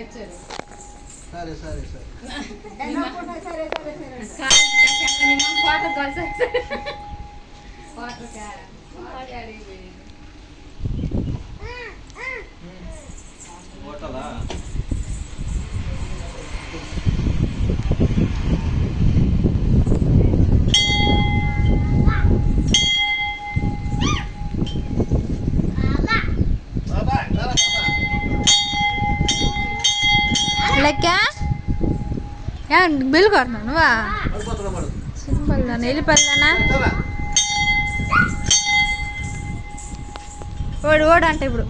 సరే సరే సరే లెక్క బిల్ కొడుతున్నావు నువ్వా సింపుల్ వెళ్ళిపోదానా ఓడి ఓడు అంటే ఇప్పుడు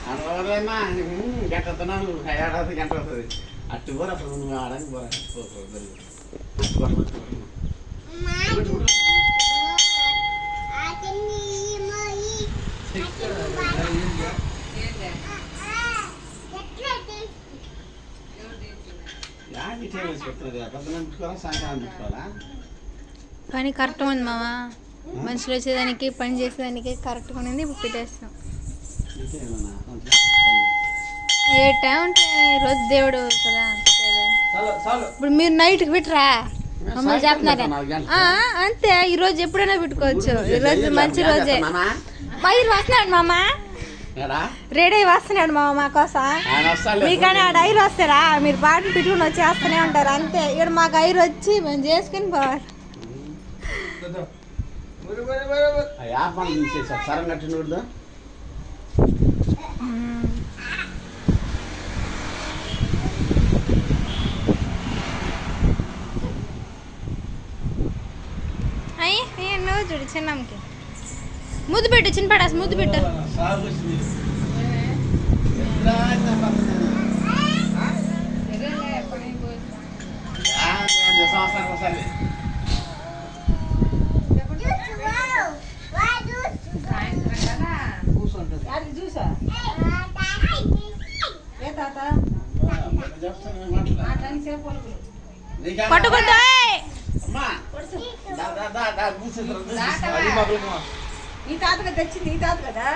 అనవరమా గంటతున్నాను ఏడాది గంట అవుతుంది అట్టు కూడా అప్పుడు నువ్వు ఆడడానికి పోరా సాయంకాలం పెట్టుకోవాలా పని కరెక్ట్గా ఉంది మామ మనుషులు వచ్చేదానికి పని చేసేదానికి కరెక్ట్గా ఉంది ఇప్పుడు పెట్టేస్తాం ఏ టైం ఉంటే ఈరోజు దేవుడు కదా ఇప్పుడు మీరు నైట్కి పెట్టరా మమ్మల్ని చెప్తున్నారా అంతే ఈరోజు ఎప్పుడైనా పెట్టుకోవచ్చు ఈరోజు మంచి రోజే వైర్ వస్తున్నాడు మామ రెడీ వస్తున్నాడు మామ మా కోసం మీకని ఆడ ఐరు వస్తారా మీరు పాటలు పెట్టుకుని వచ్చి వేస్తూనే ఉంటారు అంతే ఇక్కడ మాకు ఐరు వచ్చి మేము చేసుకుని పోవాలి సరం కట్టినూడదు అయ్యి నువ్వు చూడు చిన్నమ్మకి ముద్దు పెట్టు చిన్న పడాస్ ముద్దు పెట్టు పట్టుకుంటా ఈ తాత కదా తెచ్చింది ఈ తాత కదా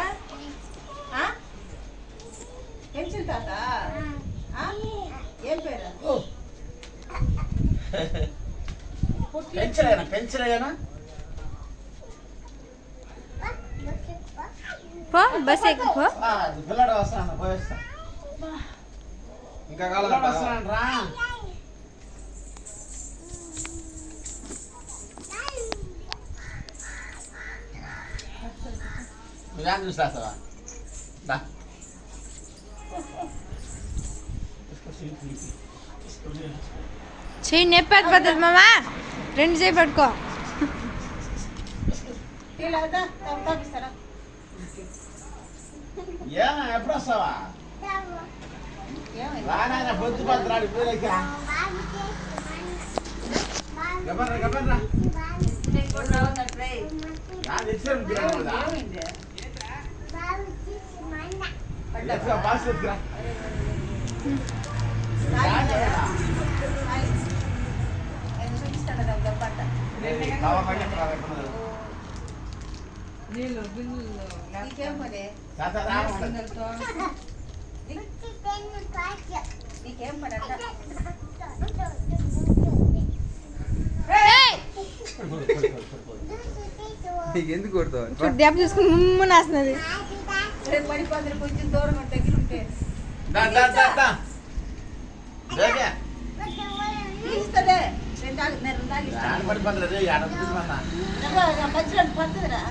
పెన్సిల్ తాత ఏం పేరు పెంచలేనా పో బస్ ఎక్కు పో పిల్లడు వస్తాను పోయేస్తా ఇంకా వస్తాను రా నువ్వు చూసి రాస్తావా చెయ్యి నొప్పి పడుతుంది మామా రెండు చేయి పట్టుకో ఏమా ఎప్పుడు వస్తావా రానా పొద్దు పడుతున్నాడు పిల్లలకి గబర్రా గబర్రా బాస్ ఎత్తురా నీకేం పని ఎందుకు కొడతావు దెబ్బ చూసుకుని ముమ్మని వస్తున్నది పడిపోతుంది కొంచెం దూరం దగ్గర ఉంటే తీస్తుందే మధ్యలో పడుతుందిరా